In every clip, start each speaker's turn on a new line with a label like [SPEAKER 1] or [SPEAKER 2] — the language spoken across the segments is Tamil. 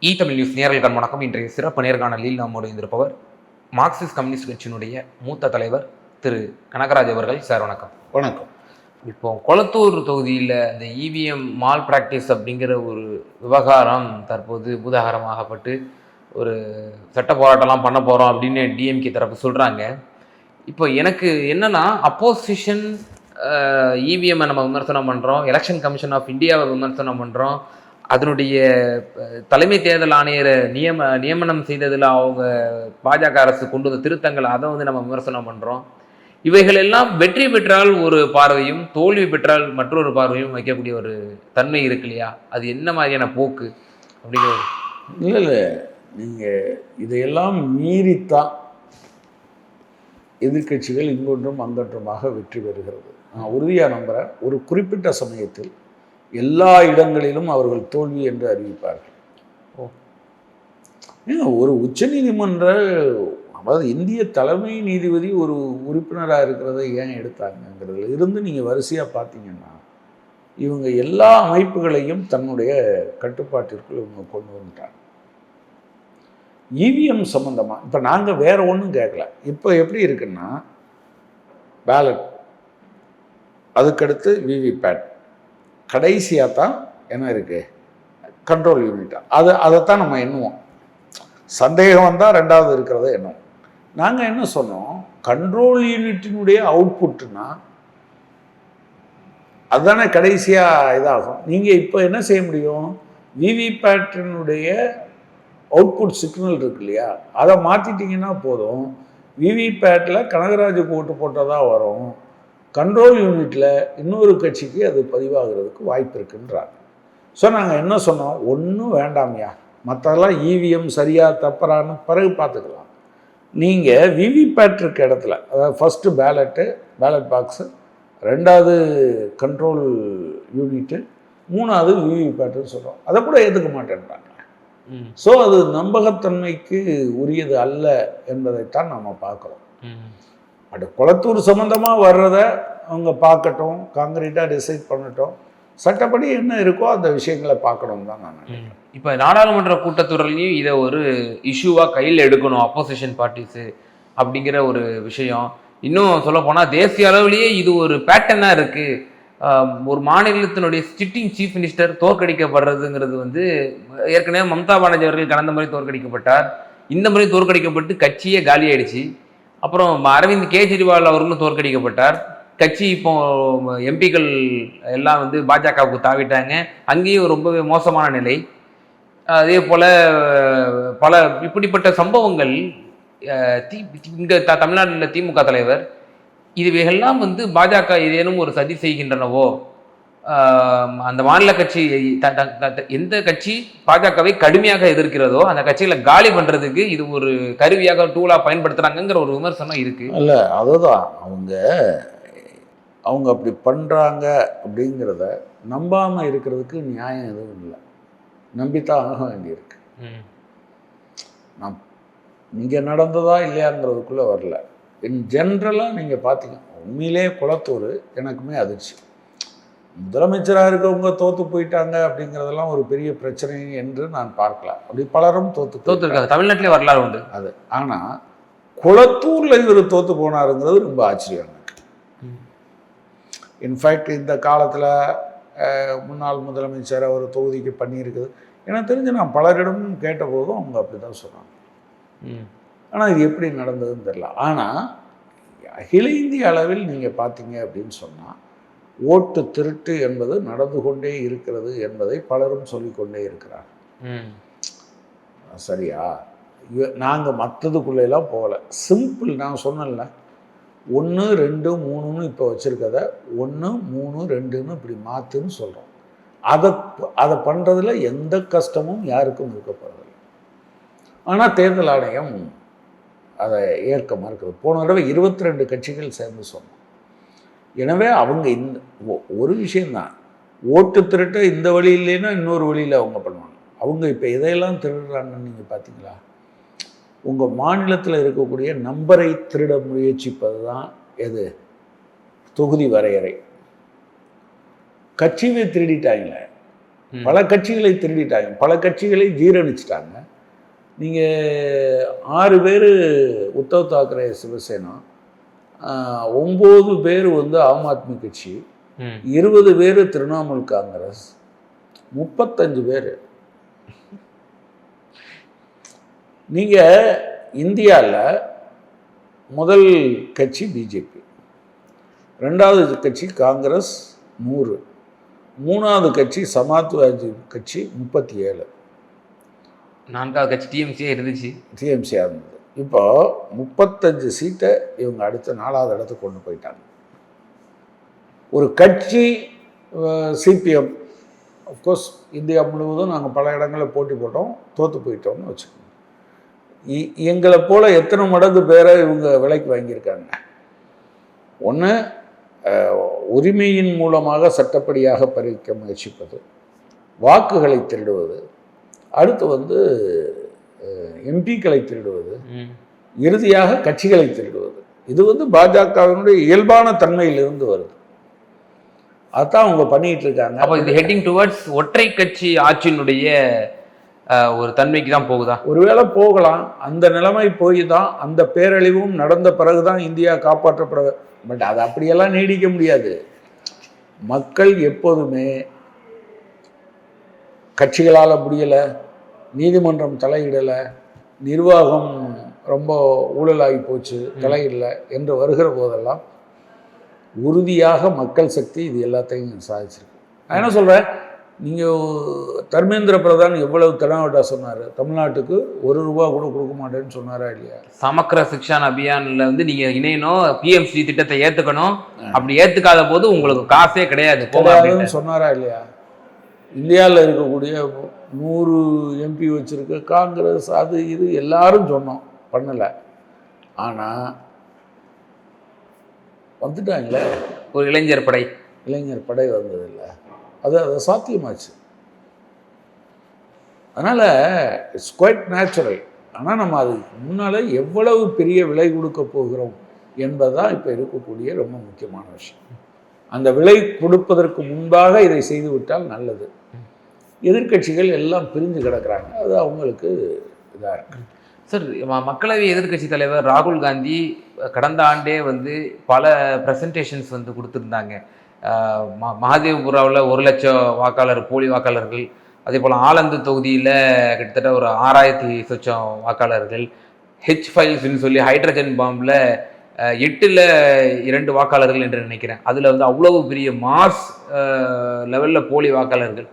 [SPEAKER 1] தமிழ் நியூஸ் நேயர்களுக்கு வணக்கம். இன்றைய சிறப்பு நேர்காணலில் நாம் இருந்திருப்பவர் மார்க்சிஸ்ட் கம்யூனிஸ்ட் கட்சியினுடைய மூத்த தலைவர் திரு கனகராஜ் அவர்கள். சார் வணக்கம்.
[SPEAKER 2] வணக்கம்.
[SPEAKER 1] இப்போ கொளத்தூர் தொகுதியில் இந்த இவிஎம் மால் பிராக்டிஸ் அப்படிங்கிற ஒரு விவகாரம் தற்போது பூதாகரமாகப்பட்டு ஒரு சட்ட போராட்டம்லாம் பண்ண போகிறோம் அப்படின்னு டிஎம்கே தரப்பு சொல்கிறாங்க. இப்போ எனக்கு என்னன்னா, அப்போசிஷன் இவிஎம்மை நம்ம விமர்சனம் பண்ணுறோம், எலெக்ஷன் கமிஷன் ஆஃப் இந்தியாவை விமர்சனம் பண்ணுறோம், அதனுடைய தலைமை தேர்தல் ஆணையரை நியமனம் செய்ததில் அவங்க பாஜக அரசு கொண்டு வந்த திருத்தங்கள் அதை நம்ம விமர்சனம் பண்ணுறோம். இவைகள் எல்லாம் வெற்றி பெற்றால் ஒரு பார்வையும் தோல்வி பெற்றால் மற்றொரு பார்வையும் வைக்கக்கூடிய ஒரு தன்மை இருக்கு இல்லையா? அது என்ன மாதிரியான போக்கு அப்படிங்கிற
[SPEAKER 2] இல்லை நீங்கள் இதையெல்லாம் மீறித்தான் எதிர்கட்சிகள் இங்கொன்றும் அங்கொன்றுமாக வெற்றி பெறுகிறது. நான் உறுதியாக நம்புகிறேன், ஒரு குறிப்பிட்ட சமயத்தில் எல்லா இடங்களிலும் அவர்கள் தோல்வி என்று அறிவிப்பார்கள். ஒரு உச்சநீதிமன்ற, அதாவது இந்திய தலைமை நீதிபதி ஒரு உறுப்பினராக இருக்கிறத ஏன் எடுத்தாங்கிறதுல இருந்து நீங்கள் வரிசையாக பார்த்தீங்கன்னா, இவங்க எல்லா அமைப்புகளையும் தன்னுடைய கட்டுப்பாட்டிற்குள் இவங்க கொண்டு வந்துட்டாங்க. இவிஎம் சம்மந்தமாக இப்போ நாங்கள் வேறு ஒன்றும் கேட்கல. இப்போ எப்படி இருக்குன்னா, பேலட், அதுக்கடுத்து விவிபேட், கடைசியாக தான் என்ன இருக்குது, கண்ட்ரோல் யூனிட்டாக அதைத்தான் நம்ம எண்ணுவோம். சந்தேகம் வந்தால் ரெண்டாவது இருக்கிறத எண்ணுவோம். நாங்கள் என்ன சொன்னோம், கண்ட்ரோல் யூனிட்டினுடைய அவுட்புட்னா அதுதானே கடைசியாக இதாகும். நீங்கள் இப்போ என்ன செய்ய முடியும், விவிபேட்டினுடைய அவுட்புட் சிக்னல் இருக்கு இல்லையா, அதை மாற்றிட்டிங்கன்னா போதும். விவிபேட்டில் கனகராஜுக்கு ஓட்டு போட்டதாக வரும், கண்ட்ரோல் யூனிட்டில் இன்னொரு கட்சிக்கு அது பதிவாகிறதுக்கு வாய்ப்பு இருக்குன்றாங்க. ஸோ நாங்கள் என்ன சொன்னோம், ஒன்றும் வேண்டாமையா, மற்றதெல்லாம் இவிஎம் சரியாக தப்பறான்னு பிறகு பார்த்துக்கலாம். நீங்கள் விவிபேட் இருக்க இடத்துல, அதாவது ஃபஸ்ட்டு பேலட் பாக்ஸு, ரெண்டாவது கண்ட்ரோல் யூனிட்டு, மூணாவது விவிபேட்டுன்னு சொல்கிறோம். அதை கூட ஏற்றுக்க மாட்டேன்றாங்க. ஸோ அது நம்பகத்தன்மைக்கு உரியது அல்ல என்பதைத்தான் நம்ம பார்க்குறோம். அது கொளத்தூர் சம்மந்தமாக வர்றதை அவங்க பார்க்கட்டும், காங்கிரீட்டாக டிசைட் பண்ணட்டும், சட்டப்படி என்ன இருக்கோ அந்த விஷயங்களை பார்க்கணும் தான் நான் நினைக்கிறேன்.
[SPEAKER 1] இப்போ நாடாளுமன்ற கூட்டத்தொடர்லையும் இதை ஒரு இஷ்யூவாக கையில் எடுக்கணும் அப்போசிஷன் பார்ட்டிஸு அப்படிங்கிற ஒரு விஷயம். இன்னும் சொல்ல போனால் தேசிய அளவிலேயே இது ஒரு பேட்டர்னாக இருக்குது. ஒரு மாநிலத்தினுடைய சிட்டிங் சீஃப் மினிஸ்டர் தோற்கடிக்கப்படுறதுங்கிறது ஏற்கனவே மம்தா பானர்ஜி அவர்கள் கடந்த முறை தோற்கடிக்கப்பட்டார், இந்த முறை தோற்கடிக்கப்பட்டு கட்சியே காலி ஆயிடுச்சு. அப்புறம் அரவிந்த் கெஜ்ரிவால் அவர்களும் தோற்கடிக்கப்பட்டார், கட்சி இப்போ எம்பிக்கள் எல்லாம் பாஜகவுக்கு தாவிட்டாங்க, அங்கேயும் ரொம்பவே மோசமான நிலை. அதே போல பல இப்படிப்பட்ட சம்பவங்கள் இங்கே தமிழ்நாட்டில் திமுக தலைவர் இதுவைகள்லாம் பாஜக ஏதேனும் ஒரு சதி செய்கின்றனவோ, அந்த மாநில கட்சி எந்த கட்சி பாஜகவை கடுமையாக எதிர்க்கிறதோ அந்த கட்சிகளை காலி பண்றதுக்கு இது ஒரு கருவியாக டூலா பயன்படுத்துறாங்கிற ஒரு விமர்சனம் இருக்கு.
[SPEAKER 2] இல்ல, அதுதான் அவங்க அப்படி பண்றாங்க அப்படிங்கிறத நம்பாம இருக்கிறதுக்கு நியாயம் எதுவும் இல்லை, நம்பித்தான் ஆக வேண்டியிருக்கு. நான் இங்கே நடந்ததா இல்லையாங்கிறதுக்குள்ளே வரல. இன் ஜென்ரலாக நீங்கள் பார்த்தீங்க, உண்மையிலே கொளத்தூர் எனக்குமே அதிர்ச்சி. முதலமைச்சராக இருக்கவங்க தோற்று போயிட்டாங்க அப்படிங்கிறதெல்லாம் ஒரு பெரிய பிரச்சனை என்று நான் பார்க்கல. அப்படி பலரும் தோற்றுருக்காங்க,
[SPEAKER 1] தமிழ்நாட்டிலே வரலாறு உண்டு
[SPEAKER 2] அது. ஆனால் கொளத்தூரில் இவர் தோற்று போனாருங்கிறது ரொம்ப ஆச்சரியம். இன்ஃபேக்ட் இந்த காலத்தில் முன்னாள் முதலமைச்சர் அவர் தொகுதிக்கு பண்ணியிருக்குது எனக்கு தெரிஞ்சு நான் பலரிடமும் கேட்டபோதும் அவங்க அப்படி தான் சொன்னாங்க. ஆனால் இது எப்படி நடந்ததுன்னு தெரியல. ஆனால் அகில இந்திய அளவில் நீங்கள் பார்த்தீங்க அப்படின்னு சொன்னால் ஓட்டு திருட்டு என்பது நடந்து கொண்டே இருக்கிறது என்பதை பலரும் சொல்லிக்கொண்டே இருக்கிறார். சரியா? நாங்கள் மற்றதுக்குள்ளெல்லாம் போகல, சிம்பிள். நான் சொன்னேன்ல, 1 2 3ன்னு இப்போ வச்சுருக்கத 1 3 2ன்னு இப்படி மாற்றுன்னு சொல்கிறோம். அதை பண்ணுறதுல எந்த கஷ்டமும் யாருக்கும் இருக்க போகிறதில்லை. ஆனால் தேர்தல் ஆணையம் அதை ஏற்க மறுக்கிறது. போன தடவை 22 கட்சிகள் சேர்ந்து சொன்னோம். எனவே அவங்க இந்த ஒரு விஷயந்தான், ஓட்டு திருட்ட இந்த வழி இல்லைன்னா இன்னொரு வழியில் அவங்க பண்ணுவாங்க. அவங்க இப்போ எதையெல்லாம் திருடுறாங்கன்னு நீங்கள் பார்த்தீங்களா? உங்கள் மாநிலத்தில் இருக்கக்கூடிய நம்பரை திருட முயற்சிப்பது தான் எது, தொகுதி வரையறை. கட்சியை திருடிட்டாங்களே, பல கட்சிகளை திருடிட்டாங்க, பல கட்சிகளை ஜீரணிச்சிட்டாங்க. நீங்கள் 6 பேர் உத்தவ் தாக்கரே சிவசேனா, 9 பேர் வந்து ஆம் ஆத்மி கட்சி, 20 பேர் திரிணாமுல் காங்கிரஸ், 35 பேர். நீங்கள் இந்தியாவில் முதல் கட்சி பிஜேபி, 2வது கட்சி காங்கிரஸ் 100, 3வது கட்சி சமாஜ்வாதி கட்சி 37,
[SPEAKER 1] 4வது கட்சி டிஎம்சியாக இருந்துச்சு,
[SPEAKER 2] டிஎம்சியாக இருந்தது. இப்போ 35 சீட்டை இவங்க அடுத்த 4வது இடத்துக்கு கொண்டு போயிட்டாங்க. ஒரு கட்சி சிபிஎம், அஃப்கோர்ஸ் இந்தியா முழுவதும் நாங்கள் பல இடங்களில் போட்டி போட்டோம், தோற்று போயிட்டோம்னு வச்சுக்கோங்க. எங்களை போல் எத்தனை மடங்கு பேரை இவங்க விலைக்கு வாங்கியிருக்காங்க. ஒன்று, உரிமையின் மூலமாக சட்டப்படியாக பறிக்க முயற்சிப்பது, வாக்குகளை திருடுவது, அடுத்து வந்து எம்பிக்களை திருடுவது, இறுதியாக கட்சிகளை திருடுவது. இது வந்து பாஜகவினுடைய இயல்பான தன்மையிலிருந்து வருது. அதான் அவங்க பண்ணிட்டு இருக்காங்க.
[SPEAKER 1] அப்போ இது ஹெட்டிங் டுவர்ட்ஸ் ஒற்றை கட்சி ஆட்சியினுடைய ஒரு தன்மைக்கு தான் போகுதா?
[SPEAKER 2] ஒருவேளை போகலாம். அந்த நிலைமை போய் தான், அந்த பேரழிவும் நடந்த பிறகுதான் இந்தியா காப்பாற்றப்பட. பட் அது அப்படியெல்லாம் நீடிக்க முடியாது. மக்கள் எப்போதுமே கட்சிகளால் முடியலை, நீதிமன்றம் தலையிடலை, நிர்வாகம் ரொம்ப ஊழலாகி போச்சு, தலையிடலை என்று வருகிற போதெல்லாம் உறுதியாக மக்கள் சக்தி இது எல்லாத்தையும் சாதிச்சிருக்கு. நான் என்ன சொல்கிறேன், நீங்கள் தர்மேந்திர பிரதான் எவ்வளவு தெனாவட்டா சொன்னார், தமிழ்நாட்டுக்கு ₹1 கூட கொடுக்க மாட்டேன்னு சொன்னாரா இல்லையா?
[SPEAKER 1] சமக்கர சிக்ஷான் அபியான்ல வந்து நீங்கள் இணையணும், பிஎம்சி திட்டத்தை ஏற்றுக்கணும், அப்படி ஏற்றுக்காத போது உங்களுக்கு காசே கிடையாது
[SPEAKER 2] போகாதுன்னு சொன்னாரா இல்லையா? இந்தியாவில் இருக்கக்கூடிய 100 எம்பி வச்சுருக்க காங்கிரஸ் அது இது எல்லாரும் சொன்னோம், பண்ணலை. ஆனால் வந்துட்டாங்களே,
[SPEAKER 1] ஒரு இளைஞர் படை
[SPEAKER 2] வந்ததில்லை, அது சாத்தியமாச்சு. அதனால் இட்ஸ் குவைட் நேச்சுரல். ஆனால் நம்ம அதுக்கு முன்னால் எவ்வளவு பெரிய விலை கொடுக்க போகிறோம் என்பதுதான் இப்போ இருக்கக்கூடிய ரொம்ப முக்கியமான விஷயம். அந்த விலை கொடுப்பதற்கு முன்பாக இதை செய்து விட்டால் நல்லது. எதிர்கட்சிகள் எல்லாம் பிரிஞ்சு கிடக்கிறாங்க, அது அவங்களுக்கு இதாக இருக்கு.
[SPEAKER 1] சார், மக்களவை எதிர்கட்சி தலைவர் ராகுல் காந்தி கடந்த ஆண்டே வந்து பல ப்ரெசன்டேஷன்ஸ் வந்து கொடுத்துருந்தாங்க. மகாதேவபுராவில் 1 லட்சம் வாக்காளர் போலி வாக்காளர்கள், அதே போல் ஆலந்து தொகுதியில் கிட்டத்தட்ட ஒரு 6000 சொச்சம் வாக்காளர்கள், ஹெச் ஃபைல்ஸ்ன்னு சொல்லி ஹைட்ரஜன் பாம்பில் 8ல் 2 வாக்காளர்கள் என்று நினைக்கிறேன். அதில் வந்து அவ்வளவு பெரிய மாஸ் லெவலில் போலி வாக்காளர்கள்.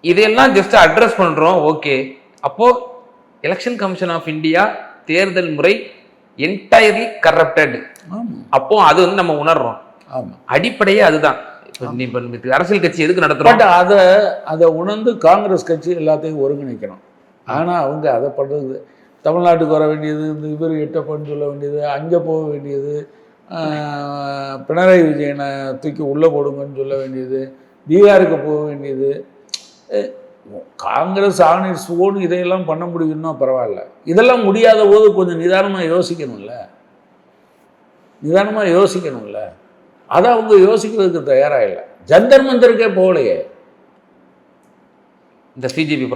[SPEAKER 1] இதையெல்லாம் ஜஸ்ட் அட்ரஸ் பண்ணுறோம், ஓகே. அப்போது எலெக்ஷன் கமிஷன் ஆஃப் இந்தியா தேர்தல் முறை என்டையர்லி கரப்டட். அப்போ அது வந்து நம்ம உணர்றோம். அடிப்படையே அதுதான். இப்போ அரசியல் கட்சி எதுக்கு நடத்துறோம்?
[SPEAKER 2] அதை உணர்ந்து காங்கிரஸ் கட்சி எல்லாத்தையும் ஒருங்கிணைக்கணும். ஆனால் அவங்க அதை பண்ணுறது, தமிழ்நாட்டுக்கு வர வேண்டியது, இந்த இவர் எட்டப்பன்னு சொல்ல வேண்டியது, அங்கே போக வேண்டியது, பினராயி விஜயனை தூக்கி உள்ளே போடுங்கன்னு சொல்ல வேண்டியது, பீகாருக்கு போக வேண்டியது. காங்கிரஸ் ஆன் இட்ஸ் ஓன் இதையெல்லாம் பண்ண முடியும்னா பரவாயில்ல. இதெல்லாம் முடியாத போது கொஞ்சம் நிதானமாக யோசிக்கணும்ல. அதை அவங்க யோசிக்கிறதுக்கு தயாராக இல்லை. ஜந்தர் மந்தருக்கே போகலையே
[SPEAKER 1] இந்த சிஜிபி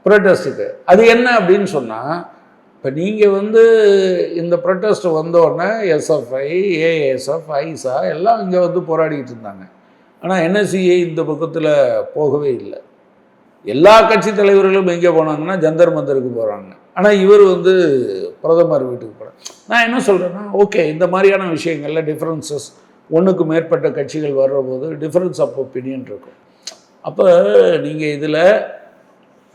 [SPEAKER 2] ப்ரொட்டஸ்ட்டுக்கு. அது என்ன அப்படின்னு சொன்னால், இப்போ நீங்கள் வந்து இந்த ப்ரொட்டஸ்ட் வந்தோடனே எஸ்எஃப்ஐ, ஏஎஸ்எஃப், ஐசா எல்லாம் இங்கே வந்து போராடிக்கிட்டு இருந்தாங்க. ஆனால் என்எஸ்சிஐ இந்த பக்கத்தில் போகவே இல்லை. எல்லா கட்சி தலைவர்களும் எங்கே போனாங்கன்னா ஜந்தர் மந்தருக்கு போகிறாங்க. ஆனால் இவர் வந்து பிரதமர் வீட்டுக்கு போகிறார். நான் என்ன சொல்கிறேன்னா, ஓகே, இந்த மாதிரியான விஷயங்களில் டிஃப்ரென்சஸ், ஒன்றுக்கு மேற்பட்ட கட்சிகள் வர்ற போது டிஃப்ரென்ஸ் ஆஃப் ஒப்பீனியன் இருக்கும். அப்போ நீங்கள் இதில்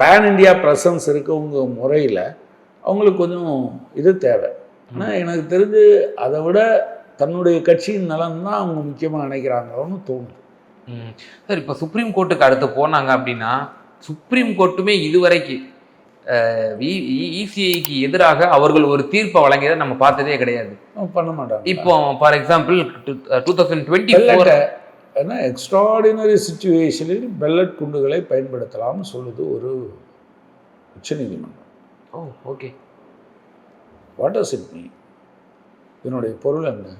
[SPEAKER 2] பேன் இண்டியா ப்ரெசன்ஸ் இருக்கவங்க முறையில் அவங்களுக்கு கொஞ்சம் இது தேவை. ஆனால் எனக்கு தெரிஞ்சு அதை விட தன்னுடைய கட்சியின் நலன் தான் அவங்க முக்கியமாக நினைக்கிறாங்கன்னு தோணுது.
[SPEAKER 1] சார், இப்போ சுப்ரீம் கோர்ட்டுக்கு அடுத்து போனாங்க அப்படின்னா, சுப்ரீம் கோர்ட்டுமே இதுவரைக்கு இசிஐக்கு எதிராக அவர்கள் ஒரு தீர்ப்பை வழங்கியதை நம்ம பார்த்ததே கிடையாது,
[SPEAKER 2] பண்ண மாட்டாங்க.
[SPEAKER 1] இப்போ ஃபார் எக்ஸாம்பிள் 2024
[SPEAKER 2] ஏன்னா எக்ஸ்ட்ராடினரி சிச்சுவேஷனில் பெல்லட் குண்டுகளை பயன்படுத்தலாம்னு சொல்லுது ஒரு உச்சநீதிமன்றம்.
[SPEAKER 1] Okay,
[SPEAKER 2] what does it mean? இதனுடைய பொருள் என்ன?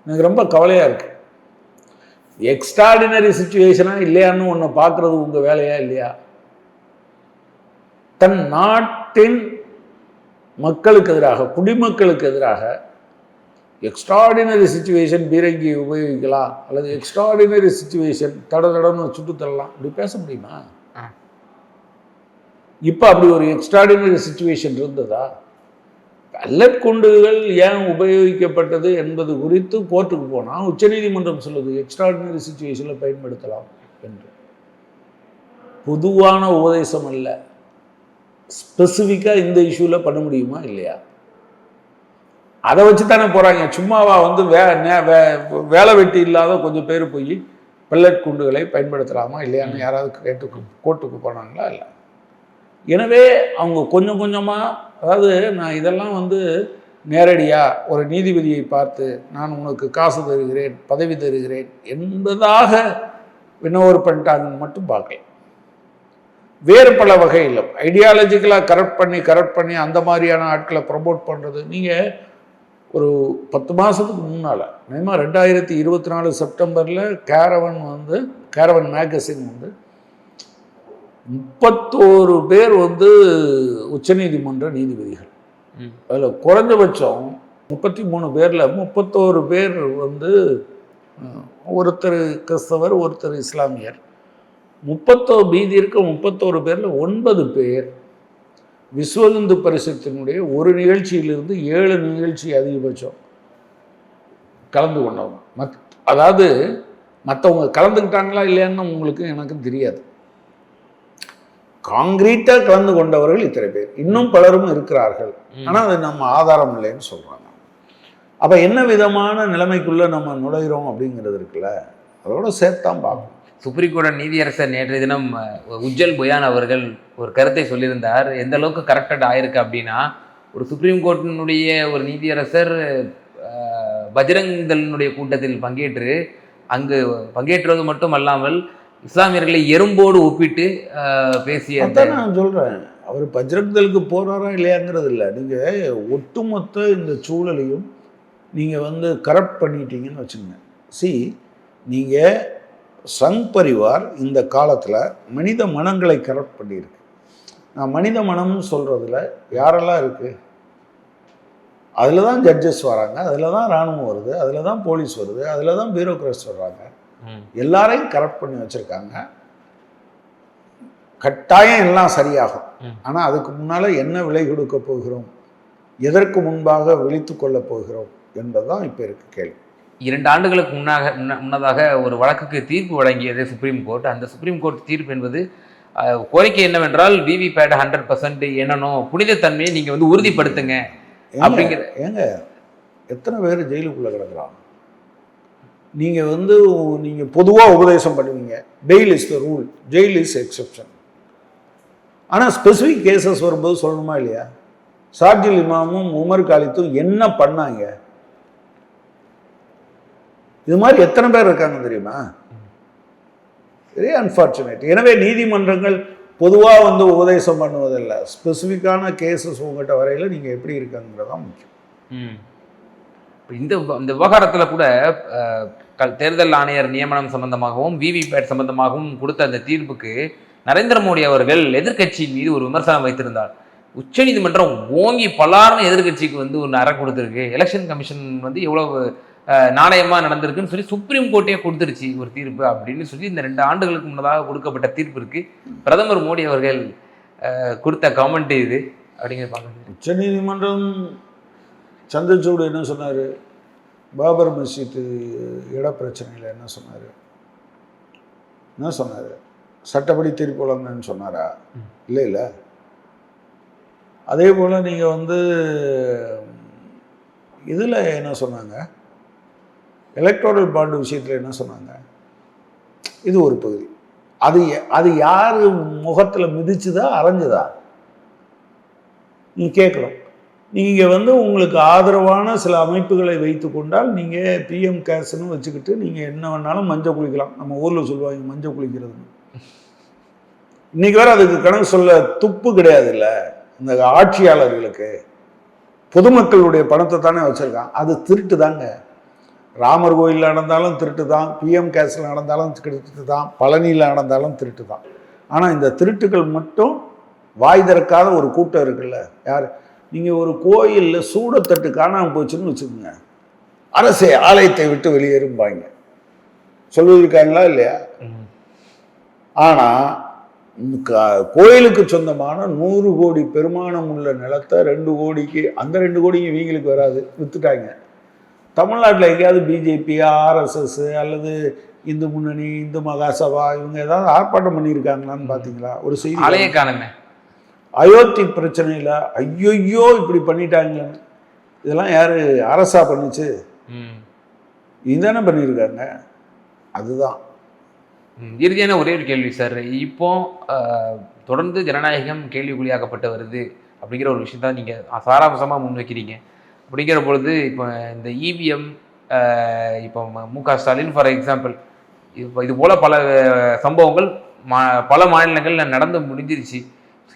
[SPEAKER 2] எனக்கு ரொம்ப கவலையாக இருக்குது. எக்ஸ்ட்ராடினரி சுச்சுவேஷனா இல்லையான்னு ஒன்று பார்க்கறது உங்கள் வேலையா இல்லையா? தன் நாட்டின் மக்களுக்கு எதிராக, குடிமக்களுக்கு எதிராக எக்ஸ்ட்ராடினரி சுச்சுவேஷன் பீரங்கி உபயோகிக்கலாம், அல்லது எக்ஸ்ட்ராடினரி சுச்சுவேஷன் தடன்னு சுட்டு தரலாம், இப்படி பேச முடியுமா? இப்போ அப்படி ஒரு எக்ஸ்ட்ராடினரி சுச்சுவேஷன் இருந்ததா? கல்லட் குண்டுகள் ஏன் உபயோகிக்கப்பட்டது என்பது குறித்து கோர்ட்டுக்கு போனால் உச்சநீதிமன்றம் சொல்லுது எக்ஸ்ட்ராடினரி சுச்சுவேஷனில் பயன்படுத்தலாம் என்று. பொதுவான உபதேசம் அல்ல, ஸ்பெசிஃபிக்காக இந்த இஷ்யூவில் பண்ண முடியுமா இல்லையா? அதை வச்சு தானே போகிறாங்க. சும்மாவா வந்து வேலை வெட்டி இல்லாத கொஞ்சம் பேர் போய் பெல்லட் குண்டுகளை பயன்படுத்தலாமா இல்லையான்னு யாராவது கோர்ட்டுக்கு போனாங்களா? இல்லை. எனவே அவங்க கொஞ்சம் கொஞ்சமாக, அதாவது நான் இதெல்லாம் வந்து நேரடியாக ஒரு நீதிபதியை பார்த்து நான் உனக்கு காசு தருகிறேன், பதவி தருகிறேன் என்பதாக வினோவர் பண்ணிட்டாங்கன்னு மட்டும் பார்க்கலாம். வேறு பல வகையில் ஐடியாலஜிக்கலாக கரெக்ட் பண்ணி அந்த மாதிரியான ஆட்களை ப்ரமோட் பண்ணுறது. நீங்கள் ஒரு 10 மாதத்துக்கு முன்னால், நிஜமாக 2024 செப்டம்பரில் கேரவன் மேகசின் வந்து 31 பேர் வந்து உச்சநீதிமன்ற நீதிபதிகள். அதில் குறைஞ்சபட்சம் 33 பேரில் 31 பேர் வந்து ஒருத்தர் கிறிஸ்தவர், ஒருத்தர் இஸ்லாமியர். 31 பேரில் 9 பேர் விஸ்வ பரிஷத்தினுடைய ஒரு நிகழ்ச்சியிலிருந்து 7 நிகழ்ச்சி அதிகபட்சம் கலந்து கொண்டவங்க. அதாவது மற்றவங்க கலந்துக்கிட்டாங்களா இல்லையான்னு உங்களுக்கு எனக்கும் தெரியாது. காங்கிரீட்டாக கலந்து கொண்டவர்கள் இத்தனை பேர், இன்னும் பலரும் இருக்கிறார்கள். ஆனால் அது நம்ம ஆதாரம் இல்லைன்னு சொல்கிறாங்க. அப்போ என்ன விதமான நிலைமைக்குள்ளே நம்ம நுழைகிறோம் அப்படிங்கிறது இருக்குல்ல, அதோட சேர்த்தான் பார்க்கணும்.
[SPEAKER 1] சுப்ரீம் கோர்ட் நீதியரசர் நேற்றைய தினம் உஜ்ஜல் புயான் அவர்கள் ஒரு கருத்தை சொல்லியிருந்தார். எந்த அளவுக்கு கரெக்டட் ஆயிருக்கு அப்படின்னா, ஒரு சுப்ரீம் கோர்ட்டினுடைய ஒரு நீதியரசர் பஜ்ரங் கூட்டத்தில் பங்கேற்று அங்கு பங்கேற்றது மட்டும் அல்லாமல் இஸ்லாமியர்களை எறும்போடு ஒப்பிட்டு பேசிய.
[SPEAKER 2] நான் சொல்கிறேன், அவர் பஜ்ரங் தளுக்கு போகிறாரா இல்லையாங்கிறது இல்லை. நீங்கள் ஒட்டுமொத்த இந்த சூழலையும் நீங்கள் வந்து கரப்ட் பண்ணிட்டீங்கன்னு வச்சுங்க. நீங்கள் சங் பரிவார் இந்த காலத்தில் மனித மனங்களை கரப்ட் பண்ணியிருக்கு. நான் மனித மனம்னு சொல்கிறதுல யாரெல்லாம் இருக்குது? அதில் தான் ஜட்ஜஸ் வராங்க, அதில் தான் இராணுவம் வருது, அதில் தான் போலீஸ் வருது, அதில் தான் பியூரோக்ராட்ஸ் வர்றாங்க. எல்லாரையும் கரப்ட் பண்ணி வச்சுருக்காங்க. கட்டாயம் எல்லாம் சரியாகும். ஆனால் அதுக்கு முன்னால் என்ன விலை கொடுக்க போகிறோம், எதற்கு முன்பாக விழித்து கொள்ளப் போகிறோம் என்பதுதான் இப்போ இருக்க கேள்வி.
[SPEAKER 1] 2 ஆண்டுகளுக்கு முன்னதாக ஒரு வழக்குக்கு தீர்ப்பு வழங்கியது சுப்ரீம் கோர்ட். அந்த சுப்ரீம் கோர்ட் தீர்ப்பு என்பது கோரிக்கை என்னவென்றால் விவிபேட் 100% எண்ணணும், புனிதத்தன்மையை நீங்கள் வந்து உறுதிப்படுத்துங்க அப்படிங்கிற.
[SPEAKER 2] ஏங்க எத்தனை பேர் ஜெயிலுக்குள்ளே கிடக்குறாங்க? நீங்கள் வந்து நீங்கள் பொதுவாக உபதேசம் பண்ணுவீங்க, fail is the rule, jail is exception. ஆனால் ஸ்பெசிஃபிக் கேசஸ் வரும்போது சொல்லணுமா இல்லையா? ஷார்ஜில் இமாமும் உமர் காலித்தும் என்ன பண்ணாங்க? இது மாதிரி எத்தனை பேர் இருக்காங்க தெரியுமா? Very unfortunate. எனவே நீதிமன்றங்கள் பொதுவாக வந்து உபதேசம் பண்ணுவதில்லை, ஸ்பெசிஃபிக்கான கேசஸ் உங்கள்கிட்ட வரையில் நீங்கள் எப்படி இருக்காங்கிறதான் முக்கியம்.
[SPEAKER 1] இந்த விவகாரத்தில் கூட தேர்தல் ஆணையர் நியமனம் சம்பந்தமாகவும் விவிபேட் சம்பந்தமாகவும் கொடுத்த அந்த தீர்ப்புக்கு நரேந்திர மோடி அவர்கள் எதிர்கட்சியின் மீது ஒரு விமர்சனம் வைத்திருந்தார். உச்சநீதிமன்றம் ஓங்கி பலார்னு எதிர்கட்சிக்கு வந்து ஒரு அறை கொடுத்துருக்கு, எலெக்ஷன் கமிஷன் வந்து எவ்வளவு நாணயமாக நடந்திருக்குன்னு சொல்லி சுப்ரீம் கோர்ட்டே கொடுத்துருச்சு ஒரு தீர்ப்பு அப்படின்னு சொல்லி இந்த 2 ஆண்டுகளுக்கு முன்னதாக கொடுக்கப்பட்ட தீர்ப்பிற்கு பிரதமர் மோடி அவர்கள் கொடுத்த கமெண்ட் இது அப்படிங்கிறது பார்க்க.
[SPEAKER 2] உச்சநீதிமன்றம் சந்திரசூட் என்ன சொன்னார்? பாபர் மஸ்ஜித் இட பிரச்சனையில் என்ன சொன்னார்? சட்டப்படி தீர்ப்பு வழங்கன்னு சொன்னாரா? இல்லை. அதே போல் நீங்கள் வந்து இதில் என்ன சொன்னாங்க, எலக்ட்ரல் பாண்டு விஷயத்தில் என்ன சொன்னாங்க? இது ஒரு பகுதி. அது யார் முகத்தில் மிதிச்சுதா அரைஞ்சுதா நீ கேட்கணும். நீங்கள் வந்து உங்களுக்கு ஆதரவான சில அமைப்புகளை வைத்து கொண்டால் நீங்கள் பிஎம் கேர்ஸ்ன்னு வச்சுக்கிட்டு நீங்கள் என்ன வேணாலும் மஞ்சள் குளிக்கலாம். நம்ம ஊரில் சொல்லுவாங்க மஞ்சள் குளிக்கிறதுன்னு. இன்றைக்கி வேறு அதுக்கு கணக்கு சொல்ல துப்பு கிடையாது. இல்லை, இந்த ஆட்சியாளர்களுக்கு பொதுமக்களுடைய பணத்தை தானே வச்சுருக்கான். அது திருட்டு தாங்க. ராமர் கோயிலில் நடந்தாலும் திருட்டு தான், பிஎம் கேஸில் நடந்தாலும் திருட்டு தான், பழனியில் நடந்தாலும் திருட்டு தான். ஆனால் இந்த திருட்டுகள் மட்டும் வாய் திறக்காத ஒரு கூட்டம் இருக்குல்ல. யார்? நீங்கள் ஒரு கோயிலில் சூடத்தட்டு காணாமல் போச்சுன்னு வச்சுக்கோங்க, அரசே ஆலயத்தை விட்டு வெளியேறும்பாங்க. சொல்லியிருக்காங்களா இல்லையா? ஆனால் கோயிலுக்கு சொந்தமான 100 கோடி பெருமானம் உள்ள நிலத்தை 2 கோடிக்கு, அந்த 2 கோடிக்கு இவங்களுக்கு வராது, வித்துட்டாங்க. தமிழ்நாட்டில் எங்கேயாவது பிஜேபி, ஆர்எஸ்எஸ் அல்லது இந்து முன்னணி, இந்து மகாசபா இவங்க ஏதாவது ஆர்ப்பாட்டம் பண்ணியிருக்காங்களான்னு பார்த்தீங்களா? ஒரு செய்தி
[SPEAKER 1] காணுமே.
[SPEAKER 2] அயோத்தி பிரச்சனையில் ஐயோ இப்படி பண்ணிட்டாங்கன்னு. இதெல்லாம் யார் அரசா பண்ணுச்சு? இதுதானே பண்ணியிருக்காங்க. அதுதான்
[SPEAKER 1] இறுதியான ஒரே ஒரு கேள்வி சார். இப்போ தொடர்ந்து ஜனநாயகம் கேள்விக்குறியாக்கப்பட்டு வருது அப்படிங்கிற ஒரு விஷயத்தான் நீங்கள் சாராம்சமாக முன்வைக்கிறீங்க. அப்படிங்கிற பொழுது இப்போ இந்த இவிஎம், இப்போ மு.க. ஸ்டாலின் ஃபார் எக்ஸாம்பிள், இப்போ இது போல் பல சம்பவங்கள் பல மாநிலங்களில் நடந்து முடிஞ்சிருச்சு.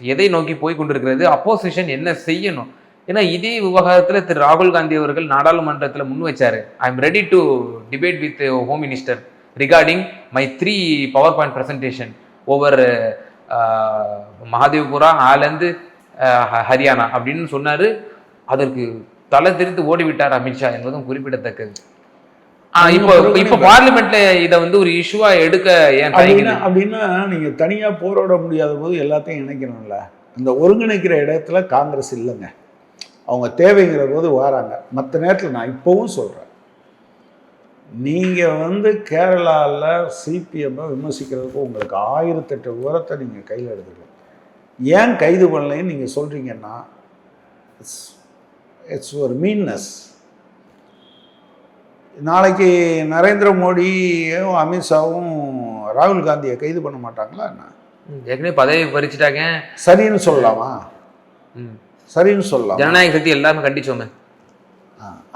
[SPEAKER 1] எதை நோக்கி போய் கொண்டிருக்கிறது? அப்போசிஷன் என்ன செய்யணும்? ஏன்னா இதே விவகாரத்தில் திரு ராகுல் காந்தி அவர்கள் நாடாளுமன்றத்தில் முன் வச்சாரு, I am ready to debate with home minister regarding my 3 PowerPoint presentation over Mahadevpura, Aland, Haryana அப்படின்னு சொன்னாரு. அதற்கு தலை தெரிந்து ஓடிவிட்டார் அமித்ஷா என்பதும் குறிப்பிடத்தக்கது. இப்போ பார்லிமெண்ட்ல இதை வந்து ஒரு இஷ்யூவா எடுக்க ஏன்
[SPEAKER 2] அப்படின்னா நீங்க தனியா போராட முடியாத போது எல்லாத்தையும் இணைக்கணும்ல. இந்த ஒருங்கிணைக்கிற இடத்துல காங்கிரஸ் இல்லைங்க. அவங்க தேவைங்கிற போது வராங்க. மற்ற நேரத்தில் நான் இப்போவும் சொல்றேன், நீங்கள் வந்து கேரளாவில் சிபிஎம்மை விமர்சிக்கிறதுக்கு உங்களுக்கு 1008 விவரத்தை நீங்கள் கையில் எடுத்துக்கலாம். ஏன் கைது பண்ணலைன்னு நீங்கள் சொல்கிறீங்கன்னா இட்ஸ் ஒரு மீன்னஸ். நாளைக்கு நரேந்திர மோடியும் அமித்ஷாவும் ராகுல் காந்தியை கைது பண்ண மாட்டாங்களா என்ன?
[SPEAKER 1] ஏற்கனவே பதவி பறிச்சுட்டாங்க.
[SPEAKER 2] சரின்னு சொல்லலாமா? சரின்னு சொல்லலாம்.
[SPEAKER 1] ஜனநாயக சக்தி எல்லாமே கண்டிச்சோமே.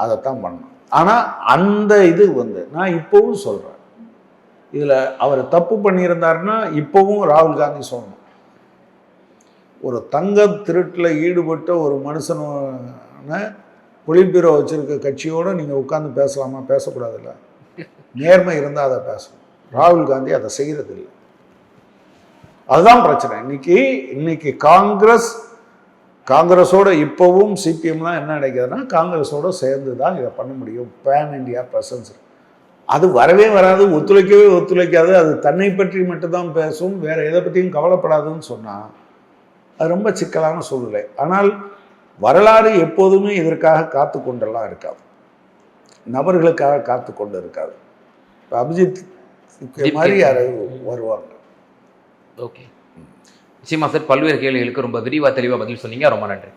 [SPEAKER 2] அதைத்தான் பண்ணணும். ஆனால் அந்த இது வந்து நான் இப்போவும் சொல்கிறேன், இதில் அவர் தப்பு பண்ணியிருந்தாருன்னா இப்போவும் ராகுல் காந்தி சொல்லணும். ஒரு தங்க திருட்டில் ஈடுபட்ட ஒரு மனுஷனை பொலிட்பீரோ வச்சுருக்க கட்சியோடு நீங்கள் உட்காந்து பேசலாமா? பேசக்கூடாதுல்ல. நேர்மை இருந்தால் அதை பேசணும். ராகுல் காந்தி அதை செய்கிறதில்லை. அதுதான் பிரச்சனை. இன்னைக்கு காங்கிரஸோட இப்போவும் சிபிஎம்லாம் என்ன நினைக்கிறதுனா காங்கிரஸோட சேர்ந்து தான் இதை பண்ண முடியும். பேன் இண்டியா ப்ரெசன்ஸ் அது வரவே வராது, ஒத்துழைக்காது. அது தன்னை பற்றி மட்டும்தான் பேசும், வேறு எதை பற்றியும் கவலைப்படாதுன்னு சொன்னால் அது ரொம்ப சிக்கலான சூழ்நிலை. ஆனால் வரலாறு எப்போதுமே இதற்காக காத்து கொண்டெல்லாம் இருக்காது, நபர்களுக்காக காத்து கொண்டு இருக்காது. இப்போ அபிஜித் மாதிரி யாரும் வருவாங்க.
[SPEAKER 1] ஓகே, நிச்சயமா சார். பல்வேறு கேள்விகளுக்கு ரொம்ப விரிவாக தெளிவாக பதில் சொன்னீங்க. ரொம்ப நன்றி.